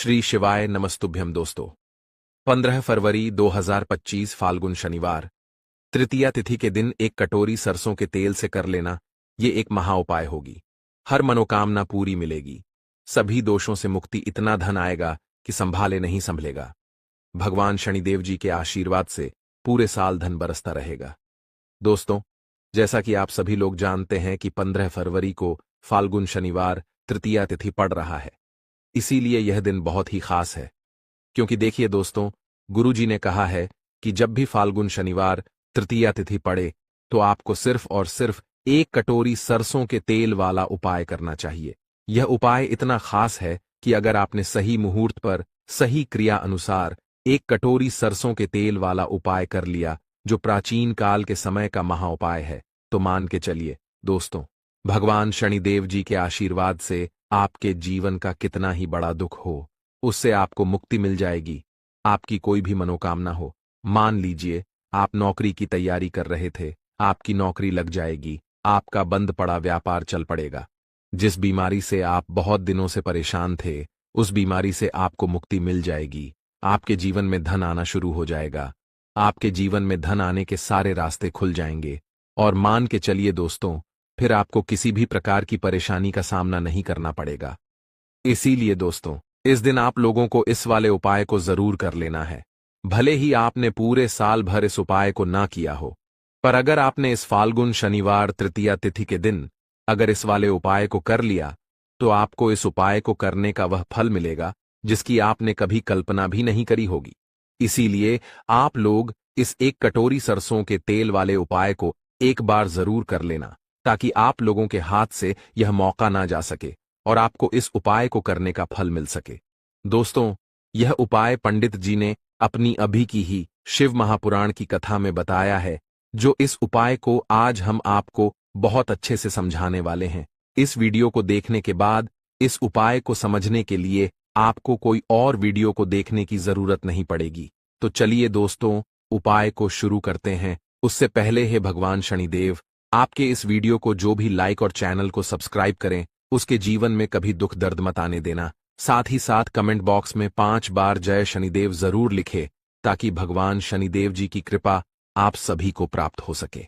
श्री शिवाय नमस्तुभ्यम दोस्तों। 15 फरवरी 2025 फाल्गुन शनिवार तृतीया तिथि के दिन एक कटोरी सरसों के तेल से कर लेना, ये एक महा उपाय होगी। हर मनोकामना पूरी मिलेगी, सभी दोषों से मुक्ति, इतना धन आएगा कि संभाले नहीं संभलेगा। भगवान शनिदेव जी के आशीर्वाद से पूरे साल धन बरसता रहेगा। दोस्तों, जैसा कि आप सभी लोग जानते हैं कि 15 फरवरी को फाल्गुन शनिवार तृतीया तिथि पड़ रहा है, इसीलिए यह दिन बहुत ही खास है। क्योंकि देखिए दोस्तों, गुरुजी ने कहा है कि जब भी फाल्गुन शनिवार तृतीया तिथि पड़े तो आपको सिर्फ और सिर्फ एक कटोरी सरसों के तेल वाला उपाय करना चाहिए। यह उपाय इतना खास है कि अगर आपने सही मुहूर्त पर सही क्रिया अनुसार एक कटोरी सरसों के तेल वाला उपाय कर लिया, जो प्राचीन काल के समय का महा उपाय है, तो मान के चलिए दोस्तों, भगवान शनिदेव जी के आशीर्वाद से आपके जीवन का कितना ही बड़ा दुख हो, उससे आपको मुक्ति मिल जाएगी। आपकी कोई भी मनोकामना हो, मान लीजिए आप नौकरी की तैयारी कर रहे थे, आपकी नौकरी लग जाएगी, आपका बंद पड़ा व्यापार चल पड़ेगा। जिस बीमारी से आप बहुत दिनों से परेशान थे, उस बीमारी से आपको मुक्ति मिल जाएगी। आपके जीवन में धन आना शुरू हो जाएगा, आपके जीवन में धन आने के सारे रास्ते खुल जाएंगे। और मान के चलिए दोस्तों, फिर आपको किसी भी प्रकार की परेशानी का सामना नहीं करना पड़ेगा। इसीलिए दोस्तों, इस दिन आप लोगों को इस वाले उपाय को जरूर कर लेना है। भले ही आपने पूरे साल भर इस उपाय को ना किया हो, पर अगर आपने इस फाल्गुन शनिवार तृतीया तिथि के दिन अगर इस वाले उपाय को कर लिया, तो आपको इस उपाय को करने का वह फल मिलेगा जिसकी आपने कभी कल्पना भी नहीं करी होगी। इसीलिए आप लोग इस एक कटोरी सरसों के तेल वाले उपाय को एक बार जरूर कर लेना, ताकि आप लोगों के हाथ से यह मौका ना जा सके और आपको इस उपाय को करने का फल मिल सके। दोस्तों, यह उपाय पंडित जी ने अपनी अभी की ही शिव महापुराण की कथा में बताया है, जो इस उपाय को आज हम आपको बहुत अच्छे से समझाने वाले हैं। इस वीडियो को देखने के बाद इस उपाय को समझने के लिए आपको कोई और वीडियो को देखने की जरूरत नहीं पड़ेगी। तो चलिए दोस्तों, उपाय को शुरू करते हैं। उससे पहले हे भगवान शनिदेव, आपके इस वीडियो को जो भी लाइक और चैनल को सब्सक्राइब करें, उसके जीवन में कभी दुख दर्द मत आने देना। साथ ही साथ कमेंट बॉक्स में 5 बार जय शनिदेव जरूर लिखे, ताकि भगवान शनिदेव जी की कृपा आप सभी को प्राप्त हो सके।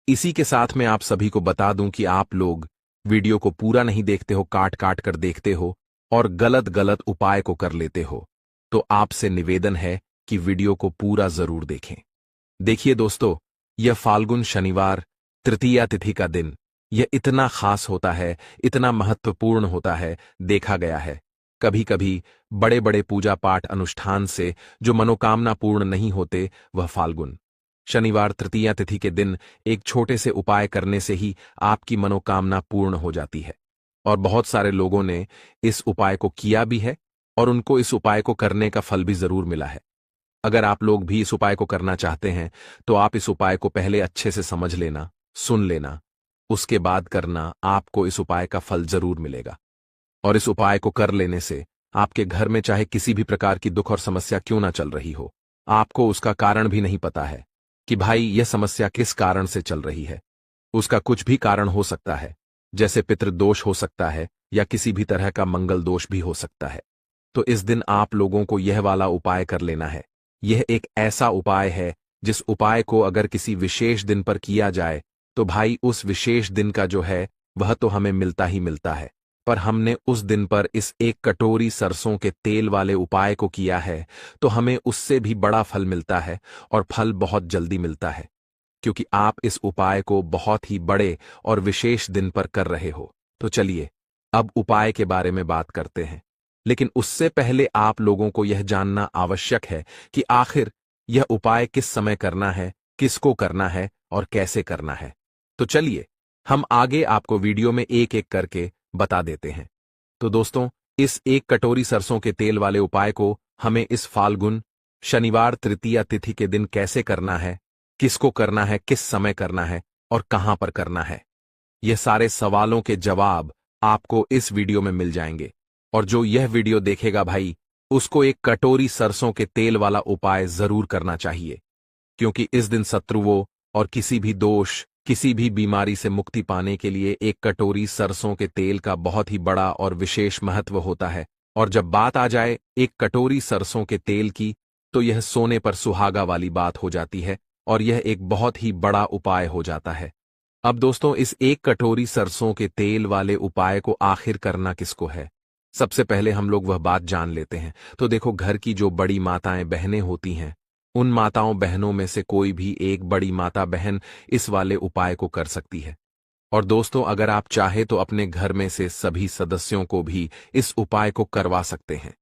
इसी के साथ मैं आप सभी को बता दूं कि आप लोग वीडियो को पूरा नहीं देखते हो, काट काट कर देखते हो और गलत गलत उपाय को कर लेते हो, तो आपसे निवेदन है कि वीडियो को पूरा जरूर देखें। देखिए दोस्तों, यह फाल्गुन शनिवार तृतीया तिथि का दिन, यह इतना खास होता है, इतना महत्वपूर्ण होता है। देखा गया है कभी कभी बड़े बड़े पूजा पाठ अनुष्ठान से जो मनोकामना पूर्ण नहीं होते, वह फाल्गुन शनिवार तृतीया तिथि के दिन एक छोटे से उपाय करने से ही आपकी मनोकामना पूर्ण हो जाती है। और बहुत सारे लोगों ने इस उपाय को किया भी है और उनको इस उपाय को करने का फल भी जरूर मिला है। अगर आप लोग भी इस उपाय को करना चाहते हैं, तो आप इस उपाय को पहले अच्छे से समझ लेना, सुन लेना, उसके बाद करना, आपको इस उपाय का फल जरूर मिलेगा। और इस उपाय को कर लेने से आपके घर में चाहे किसी भी प्रकार की दुख और समस्या क्यों ना चल रही हो, आपको उसका कारण भी नहीं पता है कि भाई यह समस्या किस कारण से चल रही है। उसका कुछ भी कारण हो सकता है, जैसे पितृदोष हो सकता है या किसी भी तरह का मंगल दोष भी हो सकता है। तो इस दिन आप लोगों को यह वाला उपाय कर लेना है। यह एक ऐसा उपाय है जिस उपाय को अगर किसी विशेष दिन पर किया जाए, तो भाई उस विशेष दिन का जो है वह तो हमें मिलता ही मिलता है। पर हमने उस दिन पर इस एक कटोरी सरसों के तेल वाले उपाय को किया है, तो हमें उससे भी बड़ा फल मिलता है और फल बहुत जल्दी मिलता है, क्योंकि आप इस उपाय को बहुत ही बड़े और विशेष दिन पर कर रहे हो। तो चलिए अब उपाय के बारे में बात करते हैं, लेकिन उससे पहले आप लोगों को यह जानना आवश्यक है कि आखिर यह उपाय किस समय करना है, किसको करना है और कैसे करना है। तो चलिए हम आगे आपको वीडियो में एक एक करके बता देते हैं। तो दोस्तों, इस एक कटोरी सरसों के तेल वाले उपाय को हमें इस फाल्गुन शनिवार तृतीया तिथि के दिन कैसे करना है, किसको करना है, किस समय करना है और कहां पर करना है, यह सारे सवालों के जवाब आपको इस वीडियो में मिल जाएंगे। और जो यह वीडियो देखेगा भाई, उसको एक कटोरी सरसों के तेल वाला उपाय जरूर करना चाहिए, क्योंकि इस दिन शत्रुओं और किसी भी दोष, किसी भी बीमारी से मुक्ति पाने के लिए एक कटोरी सरसों के तेल का बहुत ही बड़ा और विशेष महत्व होता है। और जब बात आ जाए एक कटोरी सरसों के तेल की, तो यह सोने पर सुहागा वाली बात हो जाती है और यह एक बहुत ही बड़ा उपाय हो जाता है। अब दोस्तों, इस एक कटोरी सरसों के तेल वाले उपाय को आखिर करना किसको है? सबसे पहले हम लोग वह बात जान लेते हैं। तो देखो, घर की जो बड़ी माताएं बहनें होती हैं, उन माताओं बहनों में से कोई भी एक बड़ी माता बहन इस वाले उपाय को कर सकती है। और दोस्तों, अगर आप चाहे तो अपने घर में से सभी सदस्यों को भी इस उपाय को करवा सकते हैं।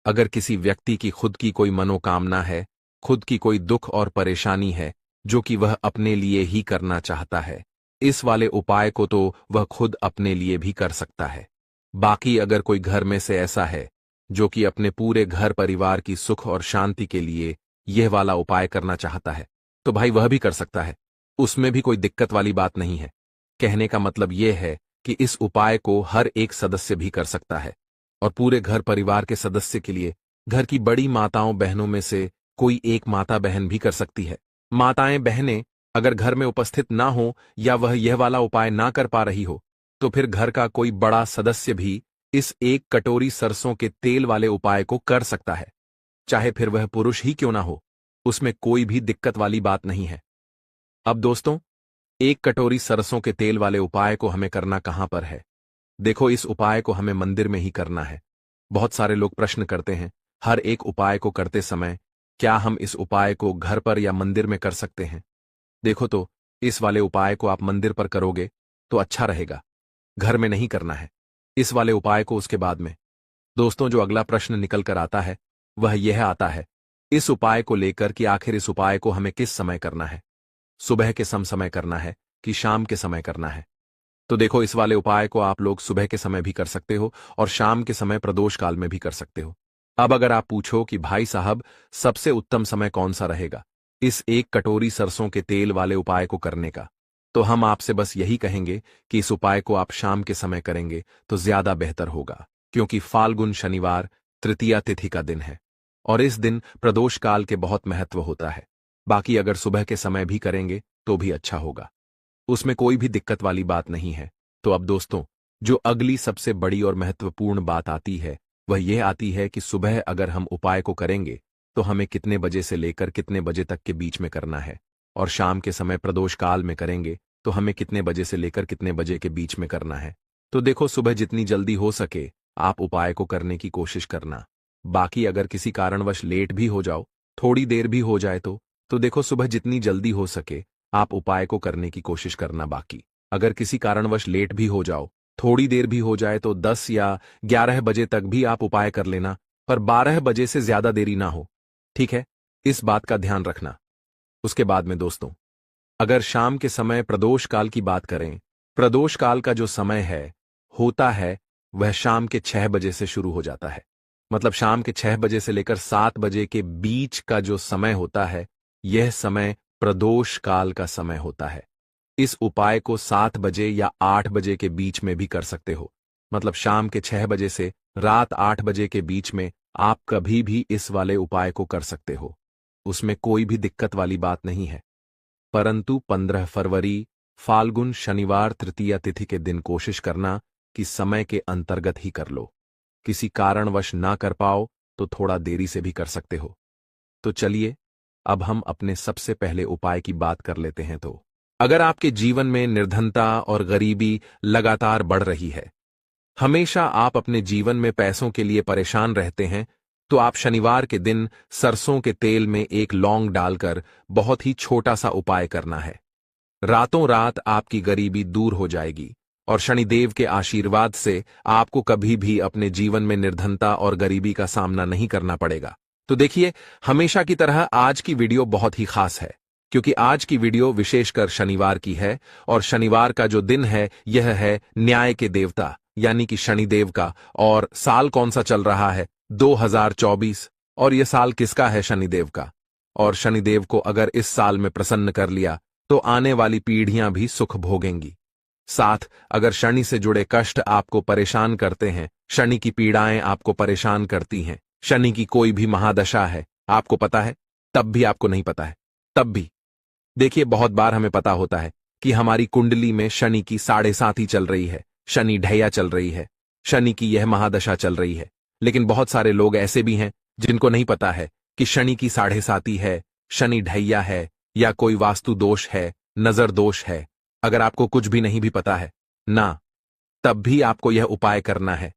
अगर किसी व्यक्ति की खुद की कोई मनोकामना है, खुद की कोई दुख और परेशानी है जो कि वह अपने लिए ही करना चाहता है, इस वाले उपाय को तो वह खुद अपने लिए भी कर सकता है। बाकी अगर कोई घर में से ऐसा है जो कि अपने पूरे घर परिवार की सुख और शांति के लिए यह वाला उपाय करना चाहता है, तो भाई वह भी कर सकता है। उसमें भी कोई दिक्कत वाली बात नहीं है। कहने का मतलब यह है कि इस उपाय को हर एक सदस्य भी कर सकता है और पूरे घर परिवार के सदस्य के लिए घर की बड़ी माताओं बहनों में से कोई एक माता बहन भी कर सकती है। माताएं बहनें अगर घर में उपस्थित ना हो या वह यह वाला उपाय ना कर पा रही हो, तो फिर घर का कोई बड़ा सदस्य भी इस एक कटोरी सरसों के तेल वाले उपाय को कर सकता है, चाहे फिर वह पुरुष ही क्यों ना हो। उसमें कोई भी दिक्कत वाली बात नहीं है। अब दोस्तों, एक कटोरी सरसों के तेल वाले उपाय को हमें करना कहां पर है? देखो, इस उपाय को हमें मंदिर में ही करना है। बहुत सारे लोग प्रश्न करते हैं, हर एक उपाय को करते समय क्या हम इस उपाय को घर पर या मंदिर में कर सकते हैं? देखो, तो इस वाले उपाय को आप मंदिर पर करोगे तो अच्छा रहेगा, घर में नहीं करना है। इस वाले उपाय को उसके बाद में। दोस्तों, जो अगला प्रश्न निकल कर आता है वह यह आता है इस उपाय को लेकर कि आखिर इस उपाय को हमें किस समय करना है? सुबह के समय करना है कि शाम के समय करना है? तो देखो, इस वाले उपाय को आप लोग सुबह के समय भी कर सकते हो और शाम के समय प्रदोष काल में भी कर सकते हो। अब अगर आप पूछो कि भाई साहब, सबसे उत्तम समय कौन सा रहेगा इस एक कटोरी सरसों के तेल वाले उपाय को करने का, तो हम आपसे बस यही कहेंगे कि इस उपाय को आप शाम के समय करेंगे तो ज्यादा बेहतर होगा, क्योंकि फाल्गुन शनिवार तृतीया तिथि का दिन है और इस दिन प्रदोष काल के बहुत महत्व होता है। बाकी अगर सुबह के समय भी करेंगे तो भी अच्छा होगा, उसमें कोई भी दिक्कत वाली बात नहीं है। तो अब दोस्तों, जो अगली सबसे बड़ी और महत्वपूर्ण बात आती है वह यह आती है कि सुबह अगर हम उपाय को करेंगे तो हमें कितने बजे से लेकर कितने बजे तक के बीच में करना है, और शाम के समय प्रदोष काल में करेंगे तो हमें कितने बजे से लेकर कितने बजे के बीच में करना है। तो देखो, सुबह जितनी जल्दी हो सके आप उपाय को करने की कोशिश करना। बाकी अगर किसी कारणवश लेट भी हो जाओ, थोड़ी देर भी हो जाए तो देखो, सुबह जितनी जल्दी हो सके आप उपाय को करने की कोशिश करना। बाकी अगर किसी कारणवश लेट भी हो जाओ, थोड़ी देर भी हो जाए, तो 10 या 11 बजे तक भी आप उपाय कर लेना, पर 12 बजे से ज्यादा देरी ना हो, ठीक है? इस बात का ध्यान रखना। उसके बाद में दोस्तों, अगर शाम के समय प्रदोष काल की बात करें, प्रदोष काल का जो समय होता है वह शाम के 6 बजे से शुरू हो जाता है। मतलब शाम के 6 बजे से लेकर 7 बजे के बीच का जो समय होता है, यह समय प्रदोष काल का समय होता है। इस उपाय को 7 बजे या 8 बजे के बीच में भी कर सकते हो। मतलब शाम के 6 बजे से रात 8 बजे के बीच में आप कभी भी इस वाले उपाय को कर सकते हो, उसमें कोई भी दिक्कत वाली बात नहीं है। परंतु 15 फरवरी फाल्गुन शनिवार तृतीया तिथि के दिन कोशिश करना कि समय के अंतर्गत ही कर लो। किसी कारणवश ना कर पाओ तो थोड़ा देरी से भी कर सकते हो। तो चलिए, अब हम अपने सबसे पहले उपाय की बात कर लेते हैं। तो अगर आपके जीवन में निर्धनता और गरीबी लगातार बढ़ रही है, हमेशा आप अपने जीवन में पैसों के लिए परेशान रहते हैं, तो आप शनिवार के दिन सरसों के तेल में एक लौंग डालकर बहुत ही छोटा सा उपाय करना है। रातों रात आपकी गरीबी दूर हो जाएगी और शनिदेव के आशीर्वाद से आपको कभी भी अपने जीवन में निर्धनता और गरीबी का सामना नहीं करना पड़ेगा। तो देखिए, हमेशा की तरह आज की वीडियो बहुत ही खास है, क्योंकि आज की वीडियो विशेषकर शनिवार की है और शनिवार का जो दिन है यह है न्याय के देवता यानी कि शनिदेव का। और साल कौन सा चल रहा है? 2024। और यह साल किसका है? शनिदेव का। और शनिदेव को अगर इस साल में प्रसन्न कर लिया तो आने वाली पीढ़ियां भी सुख भोगेंगी। साथ अगर शनि से जुड़े कष्ट आपको परेशान करते हैं, शनि की पीड़ाएं आपको परेशान करती हैं, शनि की कोई भी महादशा है, आपको पता है तब भी आपको नहीं पता है, तब भी देखिए, बहुत बार हमें पता होता है कि हमारी कुंडली में शनि की 7.5 चल रही है, शनि ढैया चल रही है, शनि की यह महादशा चल रही है, लेकिन बहुत सारे लोग ऐसे भी हैं जिनको नहीं पता है कि शनि की साढ़े साती है, शनि ढैया है, या कोई वास्तु दोष है, नजर दोष है। अगर आपको कुछ भी नहीं भी पता है ना, तब भी आपको यह उपाय करना है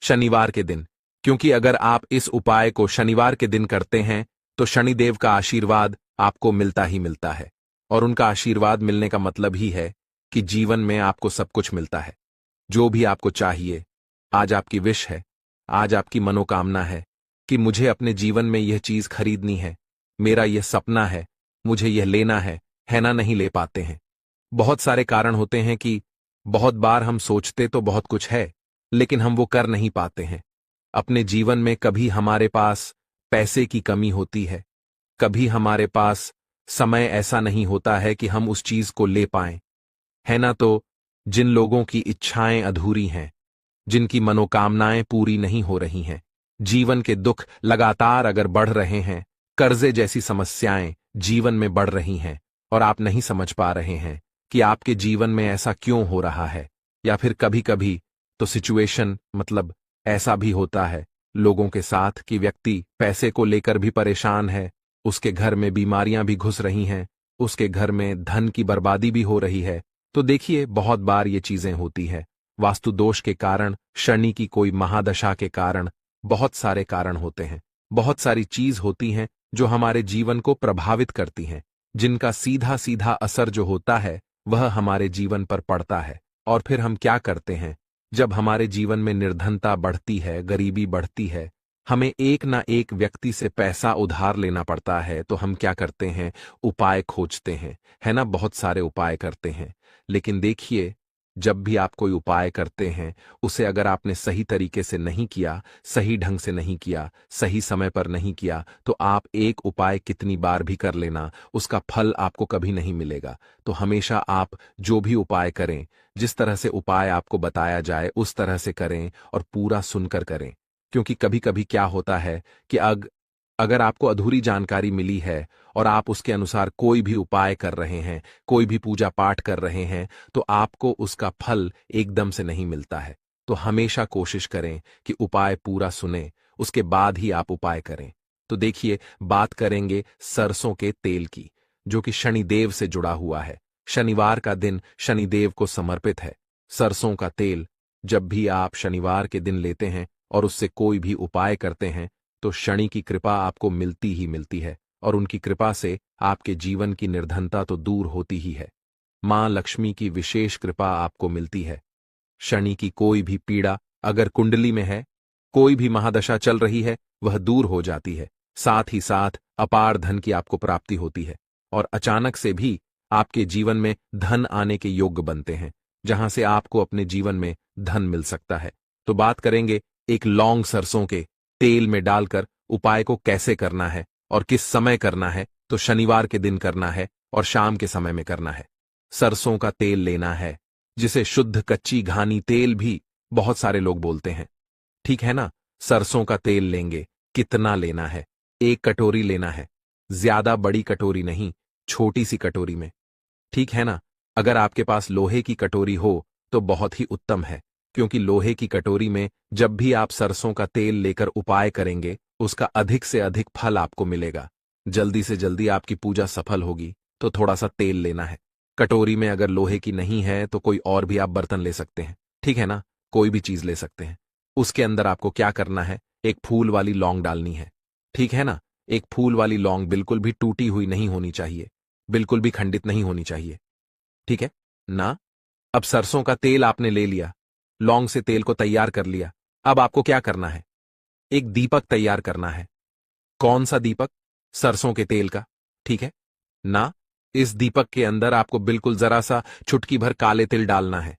शनिवार के दिन, क्योंकि अगर आप इस उपाय को शनिवार के दिन करते हैं तो शनिदेव का आशीर्वाद आपको मिलता ही मिलता है। और उनका आशीर्वाद मिलने का मतलब ही है कि जीवन में आपको सब कुछ मिलता है, जो भी आपको चाहिए। आज आपकी विश है, आज आपकी मनोकामना है कि मुझे अपने जीवन में यह चीज खरीदनी है, मेरा यह सपना है, मुझे यह लेना है ना, नहीं ले पाते हैं। बहुत सारे कारण होते हैं कि बहुत बार हम सोचते तो बहुत कुछ है, लेकिन हम वो कर नहीं पाते हैं। अपने जीवन में कभी हमारे पास पैसे की कमी होती है, कभी हमारे पास समय ऐसा नहीं होता है कि हम उस चीज को ले पाएं, है ना। तो जिन लोगों की इच्छाएं अधूरी हैं, जिनकी मनोकामनाएं पूरी नहीं हो रही हैं, जीवन के दुख लगातार अगर बढ़ रहे हैं, कर्जे जैसी समस्याएं जीवन में बढ़ रही हैं, और आप नहीं समझ पा रहे हैं कि आपके जीवन में ऐसा क्यों हो रहा है, या फिर कभी कभी तो सिचुएशन मतलब ऐसा भी होता है लोगों के साथ कि व्यक्ति पैसे को लेकर भी परेशान है, उसके घर में बीमारियां भी घुस रही हैं, उसके घर में धन की बर्बादी भी हो रही है। तो देखिए, बहुत बार ये चीजें होती हैं वास्तु दोष के कारण, शनि की कोई महादशा के कारण, बहुत सारे कारण होते हैं, बहुत सारी चीज होती हैं जो हमारे जीवन को प्रभावित करती हैं, जिनका सीधा सीधा असर जो होता है वह हमारे जीवन पर पड़ता है। और फिर हम क्या करते हैं, जब हमारे जीवन में निर्धनता बढ़ती है, गरीबी बढ़ती है, हमें एक ना एक व्यक्ति से पैसा उधार लेना पड़ता है, तो हम क्या करते हैं, उपाय खोजते हैं, है ना। बहुत सारे उपाय करते हैं, लेकिन देखिए, जब भी आप कोई उपाय करते हैं, उसे अगर आपने सही तरीके से नहीं किया, सही ढंग से नहीं किया, सही समय पर नहीं किया, तो आप एक उपाय कितनी बार भी कर लेना, उसका फल आपको कभी नहीं मिलेगा। तो हमेशा आप जो भी उपाय करें, जिस तरह से उपाय आपको बताया जाए उस तरह से करें, और पूरा सुनकर करें। क्योंकि कभी कभी क्या होता है कि अगर आपको अधूरी जानकारी मिली है और आप उसके अनुसार कोई भी उपाय कर रहे हैं, कोई भी पूजा पाठ कर रहे हैं, तो आपको उसका फल एकदम से नहीं मिलता है। तो हमेशा कोशिश करें कि उपाय पूरा सुने, उसके बाद ही आप उपाय करें। तो देखिए, बात करेंगे सरसों के तेल की, जो कि शनिदेव से जुड़ा हुआ है। शनिवार का दिन शनिदेव को समर्पित है। सरसों का तेल जब भी आप शनिवार के दिन लेते हैं और उससे कोई भी उपाय करते हैं, तो शनि की कृपा आपको मिलती ही मिलती है, और उनकी कृपा से आपके जीवन की निर्धनता तो दूर होती ही है। मां लक्ष्मी की विशेष कृपा आपको मिलती है। शनि की कोई भी पीड़ा अगर कुंडली में है, कोई भी महादशा चल रही है, वह दूर हो जाती है। साथ ही साथ अपार धन की आपको प्राप्ति होती है, और अचानक से भी आपके जीवन में धन आने के योग्य बनते हैं, जहां से आपको अपने जीवन में धन मिल सकता है। तो बात करेंगे एक लौंग सरसों के तेल में डालकर उपाय को कैसे करना है और किस समय करना है। तो शनिवार के दिन करना है और शाम के समय में करना है। सरसों का तेल लेना है, जिसे शुद्ध कच्ची घानी तेल भी बहुत सारे लोग बोलते हैं, ठीक है ना। सरसों का तेल लेंगे, कितना लेना है, 1 कटोरी लेना है, ज्यादा बड़ी कटोरी नहीं, छोटी सी कटोरी में, ठीक है ना। अगर आपके पास लोहे की कटोरी हो तो बहुत ही उत्तम है, क्योंकि लोहे की कटोरी में जब भी आप सरसों का तेल लेकर उपाय करेंगे, उसका अधिक से अधिक फल आपको मिलेगा। जल्दी से जल्दी आपकी पूजा सफल होगी, तो थोड़ा सा तेल लेना है। कटोरी में अगर लोहे की नहीं है तो कोई और भी आप बर्तन ले सकते हैं, ठीक है ना, कोई भी चीज ले सकते हैं। उसके अंदर आपको क्या करना है, एक फूल वाली लौंग डालनी है, ठीक है ना। एक फूल वाली लौंग बिल्कुल भी टूटी हुई नहीं होनी चाहिए, बिल्कुल भी खंडित नहीं होनी चाहिए, ठीक है ना। अब सरसों का तेल आपने ले लिया, लौंग से तेल को तैयार कर लिया। अब आपको क्या करना है, एक दीपक तैयार करना है। कौन सा दीपक, सरसों के तेल का, ठीक है ना। इस दीपक के अंदर आपको बिल्कुल जरा सा चुटकी भर काले तिल डालना है।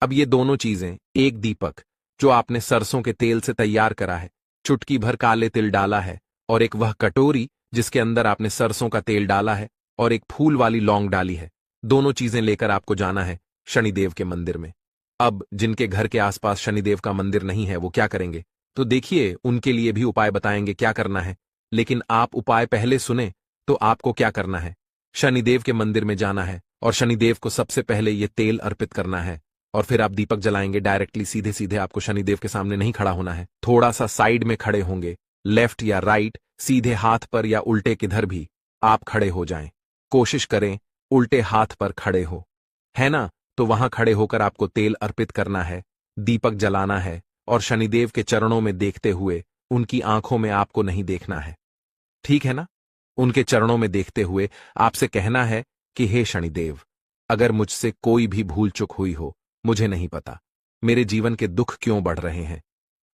अब ये दोनों चीजें, एक दीपक जो आपने सरसों के तेल से तैयार करा है, चुटकी भर काले तिल डाला है, और एक वह कटोरी जिसके अंदर आपने सरसों का तेल डाला है और एक फूल वाली लौंग डाली है, दोनों चीजें लेकर आपको जाना है शनिदेव के मंदिर में। अब जिनके घर के आसपास शनिदेव का मंदिर नहीं है, वो क्या करेंगे, तो देखिए, उनके लिए भी उपाय बताएंगे क्या करना है। लेकिन आप उपाय पहले सुने तो आपको क्या करना है, शनिदेव के मंदिर में जाना है और शनिदेव को सबसे पहले ये तेल अर्पित करना है, और फिर आप दीपक जलाएंगे। डायरेक्टली सीधे सीधे आपको शनिदेव के सामने नहीं खड़ा होना है, थोड़ा सा साइड में खड़े होंगे, लेफ्ट या राइट, सीधे हाथ पर या उल्टे किधर भी आप खड़े हो जाएं। कोशिश करें उल्टे हाथ पर खड़े हो, है ना? तो वहां खड़े होकर आपको तेल अर्पित करना है, दीपक जलाना है और शनिदेव के चरणों में देखते हुए, उनकी आंखों में आपको नहीं देखना है, ठीक है ना? उनके चरणों में देखते हुए आपसे कहना है कि हे शनिदेव, अगर मुझसे कोई भी भूल चूक हुई हो, मुझे नहीं पता। मेरे जीवन के दुख क्यों बढ़ रहे हैं?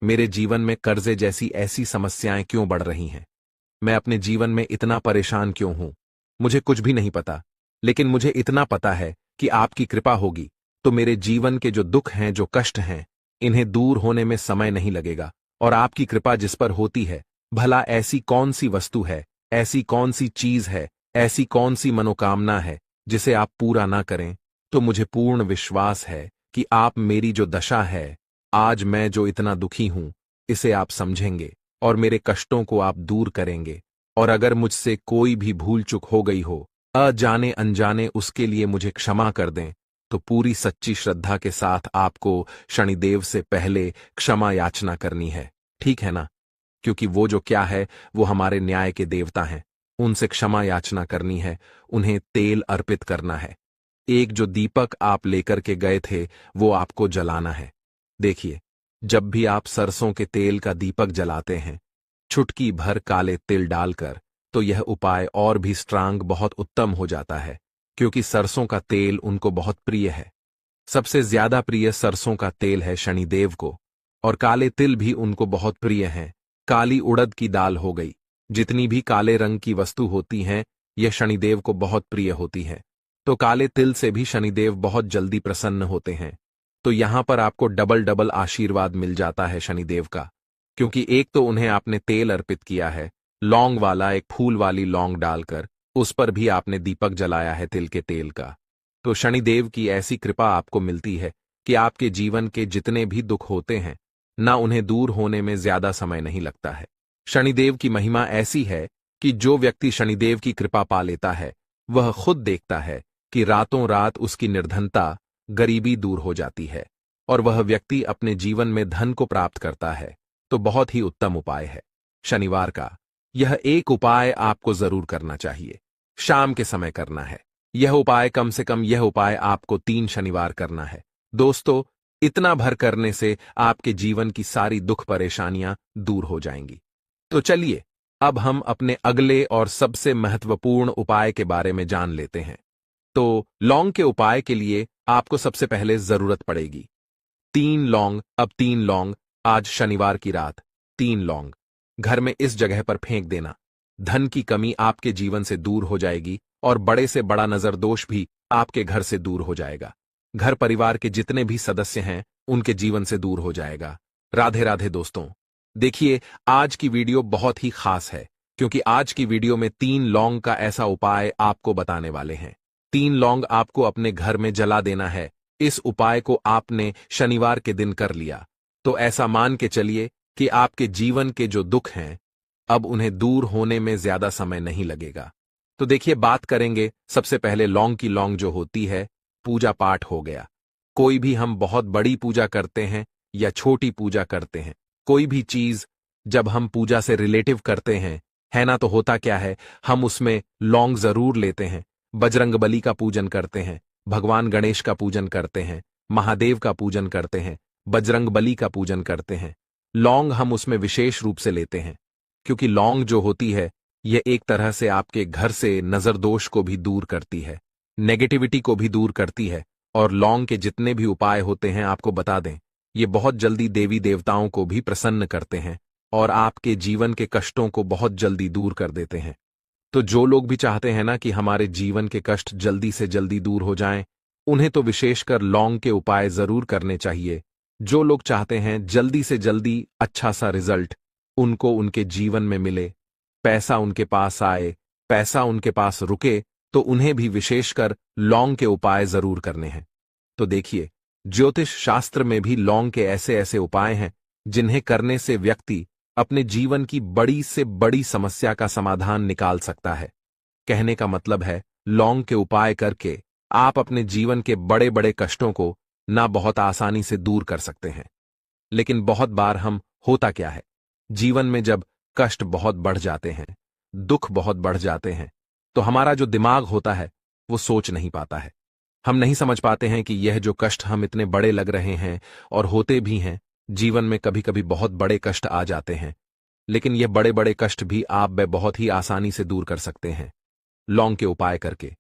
मेरे जीवन में कर्जे जैसी ऐसी समस्याएं क्यों बढ़ रही हैं? मैं अपने जीवन में इतना परेशान क्यों हूं? मुझे कुछ भी नहीं पता, लेकिन मुझे इतना पता है कि आपकी कृपा होगी तो मेरे जीवन के जो दुख हैं, जो कष्ट हैं, इन्हें दूर होने में समय नहीं लगेगा। और आपकी कृपा जिस पर होती है, भला ऐसी कौन सी वस्तु है, ऐसी कौन सी चीज है, ऐसी कौन सी मनोकामना है जिसे आप पूरा ना करें? तो मुझे पूर्ण विश्वास है कि आप मेरी जो दशा है, आज मैं जो इतना दुखी हूं, इसे आप समझेंगे और मेरे कष्टों को आप दूर करेंगे। और अगर मुझसे कोई भी भूल चूक हो गई हो, अजाने अनजाने, उसके लिए मुझे क्षमा कर दें। तो पूरी सच्ची श्रद्धा के साथ आपको शनिदेव से पहले क्षमा याचना करनी है, ठीक है ना? क्योंकि वो जो क्या है, वो हमारे न्याय के देवता हैं। उनसे क्षमा याचना करनी है, उन्हें तेल अर्पित करना है। एक जो दीपक आप लेकर के गए थे, वो आपको जलाना है। देखिए, जब भी आप सरसों के तेल का दीपक जलाते हैं, चुटकी भर काले तिल डालकर, तो यह उपाय और भी स्ट्रांग, बहुत उत्तम हो जाता है, क्योंकि सरसों का तेल उनको बहुत प्रिय है। सबसे ज्यादा प्रिय सरसों का तेल है शनिदेव को, और काले तिल भी उनको बहुत प्रिय हैं। काली उड़द की दाल हो गई, जितनी भी काले रंग की वस्तु होती हैं, यह शनिदेव को बहुत प्रिय होती हैं। तो काले तिल से भी शनिदेव बहुत जल्दी प्रसन्न होते हैं। तो यहां पर आपको डबल डबल आशीर्वाद मिल जाता है शनिदेव का, क्योंकि एक तो उन्हें आपने तेल अर्पित किया है, लौंग वाला, एक फूल वाली लौंग डालकर, उस पर भी आपने दीपक जलाया है तिल के तेल का। तो शनिदेव की ऐसी कृपा आपको मिलती है कि आपके जीवन के जितने भी दुख होते हैं ना, उन्हें दूर होने में ज्यादा समय नहीं लगता है। शनिदेव की महिमा ऐसी है कि जो व्यक्ति शनिदेव की कृपा पा लेता है, वह खुद देखता है कि रातों रात उसकी निर्धनता, गरीबी दूर हो जाती है और वह व्यक्ति अपने जीवन में धन को प्राप्त करता है। तो बहुत ही उत्तम उपाय है शनिवार का। यह एक उपाय आपको जरूर करना चाहिए, शाम के समय करना है। यह उपाय कम से कम, यह उपाय आपको 3 शनिवार करना है। दोस्तों, इतना भर करने से आपके जीवन की सारी दुख परेशानियां दूर हो जाएंगी। तो चलिए, अब हम अपने अगले और सबसे महत्वपूर्ण उपाय के बारे में जान लेते हैं। तो लौंग के उपाय के लिए आपको सबसे पहले जरूरत पड़ेगी 3 लौंग। अब 3 लौंग, आज शनिवार की रात 3 लौंग घर में इस जगह पर फेंक देना। धन की कमी आपके जीवन से दूर हो जाएगी और बड़े से बड़ा नजर दोष भी आपके घर से दूर हो जाएगा। घर परिवार के जितने भी सदस्य हैं, उनके जीवन से दूर हो जाएगा। राधे राधे दोस्तों। देखिए, आज की वीडियो बहुत ही खास है, क्योंकि आज की वीडियो में 3 लौंग का ऐसा उपाय आपको बताने वाले हैं। 3 लौंग आपको अपने घर में जला देना है। इस उपाय को आपने शनिवार के दिन कर लिया तो ऐसा मान के चलिए कि आपके जीवन के जो दुख हैं, अब उन्हें दूर होने में ज्यादा समय नहीं लगेगा। तो देखिए, बात करेंगे सबसे पहले लौंग की। लौंग जो होती है, पूजा पाठ हो गया। कोई भी हम बहुत बड़ी पूजा करते हैं या छोटी पूजा करते हैं, कोई भी चीज जब हम पूजा से रिलेटिव करते हैं, है ना, तो होता क्या है, हम उसमें लौंग जरूर लेते हैं। बजरंगबली का पूजन करते हैं, भगवान गणेश का पूजन करते हैं, महादेव का पूजन करते हैं, बजरंगबली का पूजन करते हैं। लौंग हम उसमें विशेष रूप से लेते हैं, क्योंकि लौंग जो होती है, यह एक तरह से आपके घर से नजर दोष को भी दूर करती है, नेगेटिविटी को भी दूर करती है। और लौंग के जितने भी उपाय होते हैं, आपको बता दें, ये बहुत जल्दी देवी देवताओं को भी प्रसन्न करते हैं और आपके जीवन के कष्टों को बहुत जल्दी दूर कर देते हैं। तो जो लोग भी चाहते हैं ना कि हमारे जीवन के कष्ट जल्दी से जल्दी दूर हो जाएं, उन्हें तो विशेषकर लौंग के उपाय जरूर करने चाहिए। जो लोग चाहते हैं जल्दी से जल्दी अच्छा सा रिजल्ट उनको उनके जीवन में मिले, पैसा उनके पास आए, पैसा उनके पास रुके, तो उन्हें भी विशेषकर लौंग के उपाय जरूर करने हैं। तो देखिए, ज्योतिष शास्त्र में भी लौंग के ऐसे ऐसे उपाय हैं जिन्हें करने से व्यक्ति अपने जीवन की बड़ी से बड़ी समस्या का समाधान निकाल सकता है। कहने का मतलब है, लौंग के उपाय करके आप अपने जीवन के बड़े बड़े कष्टों को ना बहुत आसानी से दूर कर सकते हैं। लेकिन बहुत बार हम होता क्या है, जीवन में जब कष्ट बहुत बढ़ जाते हैं, दुख बहुत बढ़ जाते हैं, तो हमारा जो दिमाग होता है वो सोच नहीं पाता है। हम नहीं समझ पाते हैं कि यह जो कष्ट हम इतने बड़े लग रहे हैं और होते भी हैं, जीवन में कभी कभी बहुत बड़े कष्ट आ जाते हैं, लेकिन यह बड़े बड़े कष्ट भी आप वे बहुत ही आसानी से दूर कर सकते हैं लौंग के उपाय करके।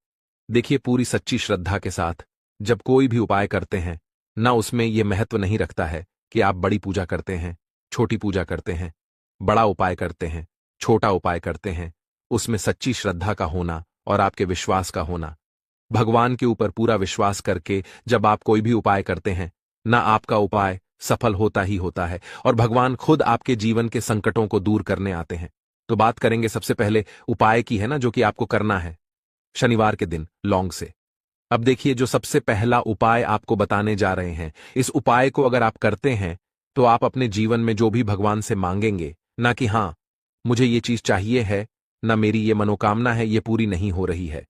देखिए, पूरी सच्ची श्रद्धा के साथ जब कोई भी उपाय करते हैं ना, उसमें यह महत्व नहीं रखता है कि आप बड़ी पूजा करते हैं, छोटी पूजा करते हैं, बड़ा उपाय करते हैं, छोटा उपाय करते हैं। उसमें सच्ची श्रद्धा का होना और आपके विश्वास का होना। भगवान के ऊपर पूरा विश्वास करके जब आप कोई भी उपाय करते हैं ना, आपका उपाय सफल होता ही होता है और भगवान खुद आपके जीवन के संकटों को दूर करने आते हैं। तो बात करेंगे सबसे पहले उपाय की, है ना, जो कि आपको करना है शनिवार के दिन लौंग से। अब देखिए, जो सबसे पहला उपाय आपको बताने जा रहे हैं, इस उपाय को अगर आप करते हैं तो आप अपने जीवन में जो भी भगवान से मांगेंगे, ना कि हाँ मुझे ये चीज चाहिए है, ना मेरी ये मनोकामना है, ये पूरी नहीं हो रही है,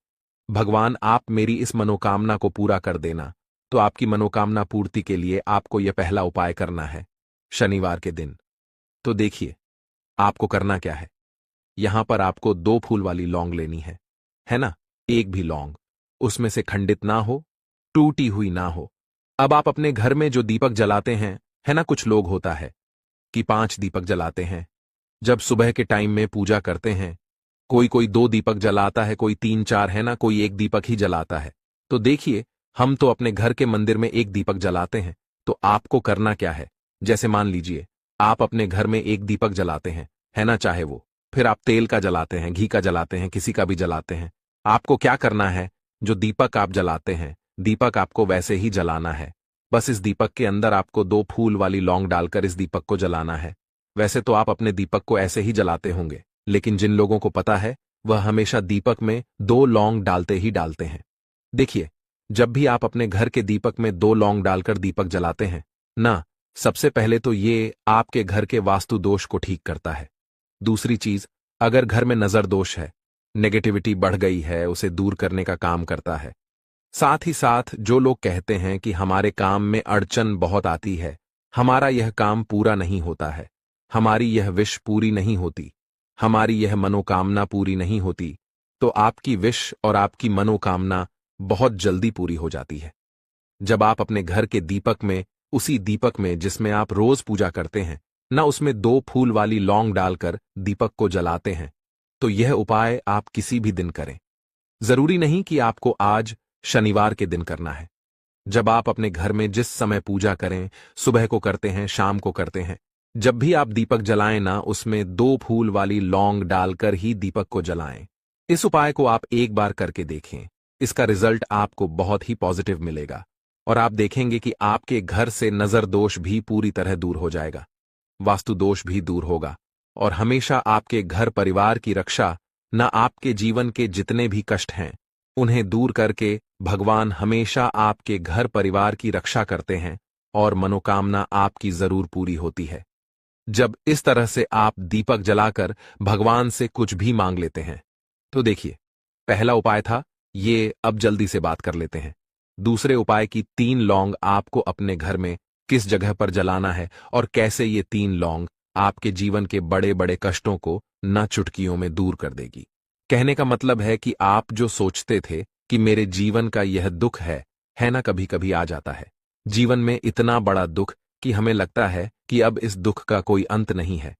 भगवान आप मेरी इस मनोकामना को पूरा कर देना, तो आपकी मनोकामना पूर्ति के लिए आपको यह पहला उपाय करना है शनिवार के दिन। तो देखिए, आपको करना क्या है। यहां पर आपको 2 फूल वाली लौंग लेनी है ना। एक भी लौंग उसमें से खंडित ना हो, टूटी हुई ना हो। अब आप अपने घर में जो दीपक जलाते हैं, है ना, कुछ लोग होता है कि 5 दीपक जलाते हैं जब सुबह के टाइम में पूजा करते हैं। कोई कोई 2 दीपक जलाता है, कोई 3-4, है ना, कोई 1 दीपक ही जलाता है। तो देखिए, हम तो अपने घर के मंदिर में 1 दीपक जलाते हैं। तो आपको करना क्या है, जैसे मान लीजिए आप अपने घर में 1 दीपक जलाते हैं, है ना, चाहे वो फिर आप तेल का जलाते हैं, घी का जलाते हैं, किसी का भी जलाते हैं। आपको क्या करना है, जो दीपक आप जलाते हैं, दीपक आपको वैसे ही जलाना है। बस इस दीपक के अंदर आपको 2 फूल वाली लौंग डालकर इस दीपक को जलाना है। वैसे तो आप अपने दीपक को ऐसे ही जलाते होंगे, लेकिन जिन लोगों को पता है वह हमेशा दीपक में 2 लौंग डालते ही डालते हैं। देखिए, जब भी आप अपने घर के दीपक में 2 लौंग डालकर दीपक जलाते हैं ना, सबसे पहले तो ये आपके घर के वास्तु दोष को ठीक करता है। दूसरी चीज, अगर घर में नजर दोष है, नेगेटिविटी बढ़ गई है, उसे दूर करने का काम करता है। साथ ही साथ जो लोग कहते हैं कि हमारे काम में अड़चन बहुत आती है, हमारा यह काम पूरा नहीं होता है, हमारी यह विश पूरी नहीं होती, हमारी यह मनोकामना पूरी नहीं होती, तो आपकी विश और आपकी मनोकामना बहुत जल्दी पूरी हो जाती है। जब आप अपने घर के दीपक में, उसी दीपक में जिसमें आप रोज पूजा करते हैं ना, उसमें 2 फूल वाली लौंग डालकर दीपक को जलाते हैं, तो यह उपाय आप किसी भी दिन करें। जरूरी नहीं कि आपको आज शनिवार के दिन करना है। जब आप अपने घर में जिस समय पूजा करें, सुबह को करते हैं, शाम को करते हैं, जब भी आप दीपक जलाएं ना, उसमें 2 फूल वाली लौंग डालकर ही दीपक को जलाएं। इस उपाय को आप एक बार करके देखें, इसका रिजल्ट आपको बहुत ही पॉजिटिव मिलेगा और आप देखेंगे कि आपके घर से नजर दोष भी पूरी तरह दूर हो जाएगा, वास्तु दोष भी दूर होगा और हमेशा आपके घर परिवार की रक्षा, न आपके जीवन के जितने भी कष्ट हैं उन्हें दूर करके भगवान हमेशा आपके घर परिवार की रक्षा करते हैं और मनोकामना आपकी जरूर पूरी होती है। जब इस तरह से आप दीपक जलाकर भगवान से कुछ भी मांग लेते हैं। तो देखिए, पहला उपाय था ये, अब जल्दी से बात कर लेते हैं। दूसरे उपाय की 3 लौंग आपको अपने घर में किस जगह पर जलाना है और कैसे ये 3 लौंग आपके जीवन के बड़े बड़े कष्टों को न चुटकियों में दूर कर देगी। कहने का मतलब है कि आप जो सोचते थे कि मेरे जीवन का यह दुख है ना, कभी कभी आ जाता है जीवन में इतना बड़ा दुख कि हमें लगता है कि अब इस दुख का कोई अंत नहीं है,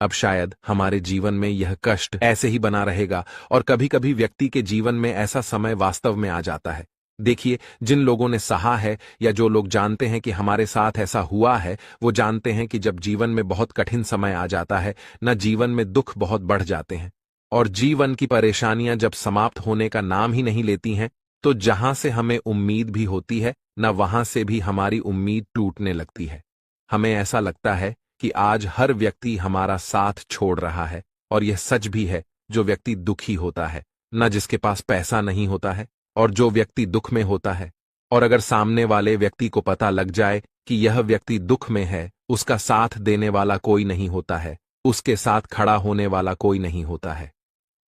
अब शायद हमारे जीवन में यह कष्ट ऐसे ही बना रहेगा। और कभी कभी व्यक्ति के जीवन में ऐसा समय वास्तव में आ जाता है। देखिए, जिन लोगों ने सहा है या जो लोग जानते हैं कि हमारे साथ ऐसा हुआ है, वो जानते हैं कि जब जीवन में बहुत कठिन समय आ जाता है न, जीवन में दुख बहुत बढ़ जाते हैं और जीवन की परेशानियां जब समाप्त होने का नाम ही नहीं लेती हैं, तो जहां से हमें उम्मीद भी होती है न, वहां से भी हमारी उम्मीद टूटने लगती है। हमें ऐसा लगता है कि आज हर व्यक्ति हमारा साथ छोड़ रहा है और यह सच भी है। जो व्यक्ति दुखी होता है न, जिसके पास पैसा नहीं होता है, और जो व्यक्ति दुख में होता है, और अगर सामने वाले व्यक्ति को पता लग जाए कि यह व्यक्ति दुख में है, उसका साथ देने वाला कोई नहीं होता है, उसके साथ खड़ा होने वाला कोई नहीं होता है।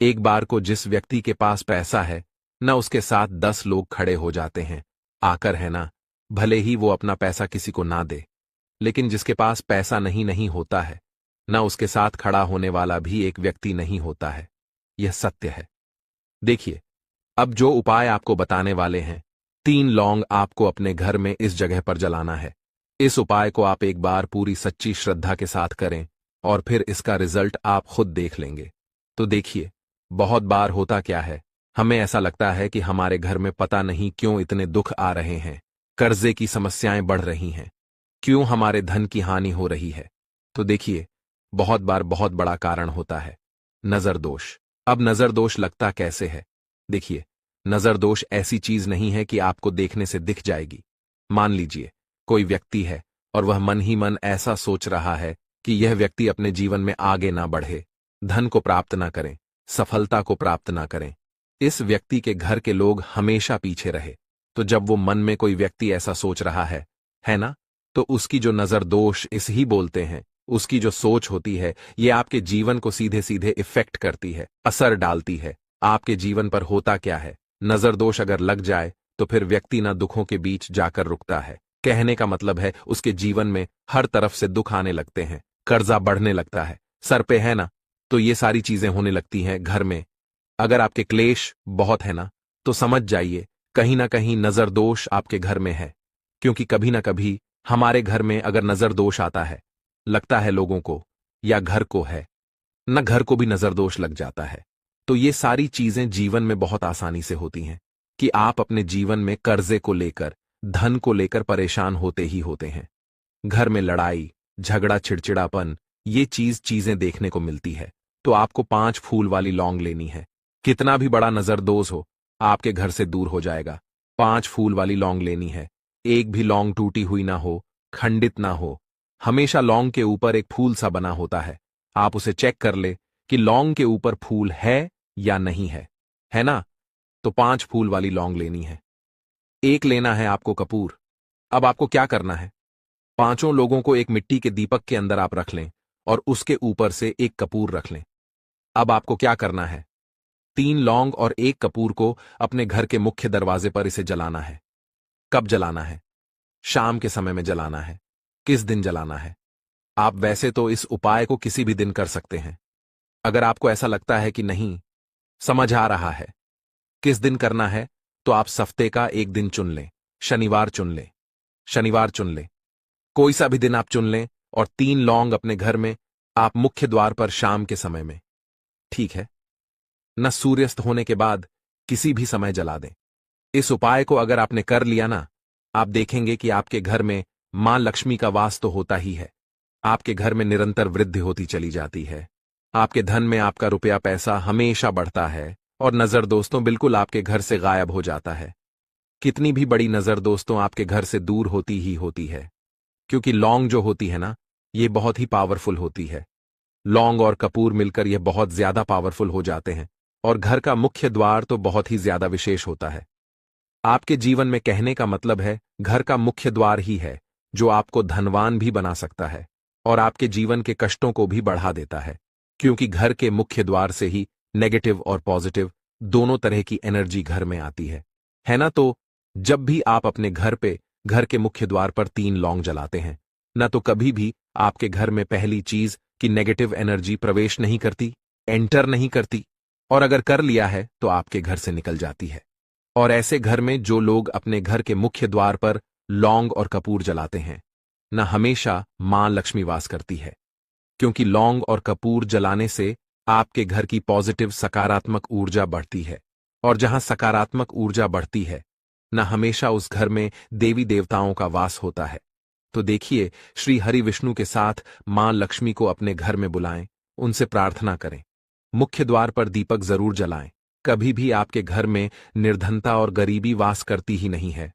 एक बार को जिस व्यक्ति के पास पैसा है न, उसके साथ 10 लोग खड़े हो जाते हैं आकर, है ना। भले ही वो अपना पैसा किसी को ना दे, लेकिन जिसके पास पैसा नहीं होता है, ना उसके साथ खड़ा होने वाला भी एक व्यक्ति नहीं होता है। यह सत्य है। देखिए, अब जो उपाय आपको बताने वाले हैं, 3 लौंग आपको अपने घर में इस जगह पर जलाना है। इस उपाय को आप एक बार पूरी सच्ची श्रद्धा के साथ करें और फिर इसका रिजल्ट आप खुद देख लेंगे। तो देखिए, बहुत बार होता क्या है, हमें ऐसा लगता है कि हमारे घर में पता नहीं क्यों इतने दुख आ रहे हैं, कर्जे की समस्याएं बढ़ रही हैं, क्यों हमारे धन की हानि हो रही है। तो देखिए, बहुत बार बहुत बड़ा कारण होता है नजर दोष। अब नजर दोष लगता कैसे है? देखिए, नजर दोष ऐसी चीज नहीं है कि आपको देखने से दिख जाएगी। मान लीजिए कोई व्यक्ति है और वह मन ही मन ऐसा सोच रहा है कि यह व्यक्ति अपने जीवन में आगे ना बढ़े, धन को प्राप्त ना करें, सफलता को प्राप्त ना करें, इस व्यक्ति के घर के लोग हमेशा पीछे रहे। तो जब वो मन में कोई व्यक्ति ऐसा सोच रहा है ना, तो उसकी जो नजर दोष इस ही बोलते हैं, उसकी जो सोच होती है, ये आपके जीवन को सीधे सीधे इफेक्ट करती है, असर डालती है। आपके जीवन पर होता क्या है, नजर दोष अगर लग जाए तो फिर व्यक्ति ना दुखों के बीच जाकर रुकता है। कहने का मतलब है उसके जीवन में हर तरफ से दुख आने लगते हैं, कर्जा बढ़ने लगता है, सर पे है ना, तो ये सारी चीजें होने लगती हैं घर में। अगर आपके क्लेश बहुत है ना, तो समझ जाइए कहीं ना कहीं नजर दोष आपके घर में है। क्योंकि कभी ना कभी हमारे घर में अगर नजर दोष आता है, लगता है लोगों को या घर को है न, घर को भी नजर दोष लग जाता है। तो ये सारी चीजें जीवन में बहुत आसानी से होती हैं कि आप अपने जीवन में कर्जे को लेकर, धन को लेकर परेशान होते ही होते हैं। घर में लड़ाई झगड़ा चिड़चिड़ापन, ये चीजें देखने को मिलती है। तो आपको 5 फूल वाली लौंग लेनी है। कितना भी बड़ा नजर दोष हो, आपके घर से दूर हो जाएगा। 5 फूल वाली लौंग लेनी है। एक भी लौंग टूटी हुई ना हो, खंडित ना हो, हमेशा लौंग के ऊपर एक फूल सा बना होता है। आप उसे चेक कर ले कि लौंग के ऊपर फूल है या नहीं है ना? तो 5 फूल वाली लौंग लेनी है। एक लेना है आपको कपूर। अब आपको क्या करना है, 5 लोगों को एक मिट्टी के दीपक के अंदर आप रख लें और उसके ऊपर से एक कपूर रख लें। अब आपको क्या करना है, 3 लौंग और 1 कपूर को अपने घर के मुख्य दरवाजे पर इसे जलाना है। कब जलाना है? शाम के समय में जलाना है। किस दिन जलाना है? आप वैसे तो इस उपाय को किसी भी दिन कर सकते हैं। अगर आपको ऐसा लगता है कि नहीं समझ आ रहा है किस दिन करना है, तो आप हफ्ते का एक दिन चुन लें। शनिवार चुन लें, शनिवार चुन लें, कोई सा भी दिन आप चुन लें और 3 लौंग अपने घर में आप मुख्य द्वार पर शाम के समय में, ठीक है न, सूर्यास्त होने के बाद किसी भी समय जला दें। इस उपाय को अगर आपने कर लिया ना, आप देखेंगे कि आपके घर में मां लक्ष्मी का वास तो होता ही है। आपके घर में निरंतर वृद्धि होती चली जाती है। आपके धन में आपका रुपया पैसा हमेशा बढ़ता है और नजर दोस्तों बिल्कुल आपके घर से गायब हो जाता है। कितनी भी बड़ी नजर दोस्तों आपके घर से दूर होती ही होती है, क्योंकि लौंग जो होती है ना, ये बहुत ही पावरफुल होती है। लौंग और कपूर मिलकर यह बहुत ज्यादा पावरफुल हो जाते हैं और घर का मुख्य द्वार तो बहुत ही ज्यादा विशेष होता है। आपके जीवन में कहने का मतलब है घर का मुख्य द्वार ही है जो आपको धनवान भी बना सकता है और आपके जीवन के कष्टों को भी बढ़ा देता है, क्योंकि घर के मुख्य द्वार से ही नेगेटिव और पॉजिटिव दोनों तरह की एनर्जी घर में आती है ना? तो जब भी आप अपने घर पे घर के मुख्य द्वार पर 3 लौंग जलाते हैं ना, तो कभी भी आपके घर में पहली चीज कि नेगेटिव एनर्जी प्रवेश नहीं करती, एंटर नहीं करती, और अगर कर लिया है तो आपके घर से निकल जाती है। और ऐसे घर में जो लोग अपने घर के मुख्य द्वार पर लौंग और कपूर जलाते हैं न, हमेशा मां लक्ष्मी वास करती है, क्योंकि लौंग और कपूर जलाने से आपके घर की पॉजिटिव सकारात्मक ऊर्जा बढ़ती है, और जहां सकारात्मक ऊर्जा बढ़ती है न, हमेशा उस घर में देवी देवताओं का वास होता है। तो देखिए, श्री हरि विष्णु के साथ मां लक्ष्मी को अपने घर में बुलाएं, उनसे प्रार्थना करें, मुख्य द्वार पर दीपक जरूर जलाएं। कभी भी आपके घर में निर्धनता और गरीबी वास करती ही नहीं है,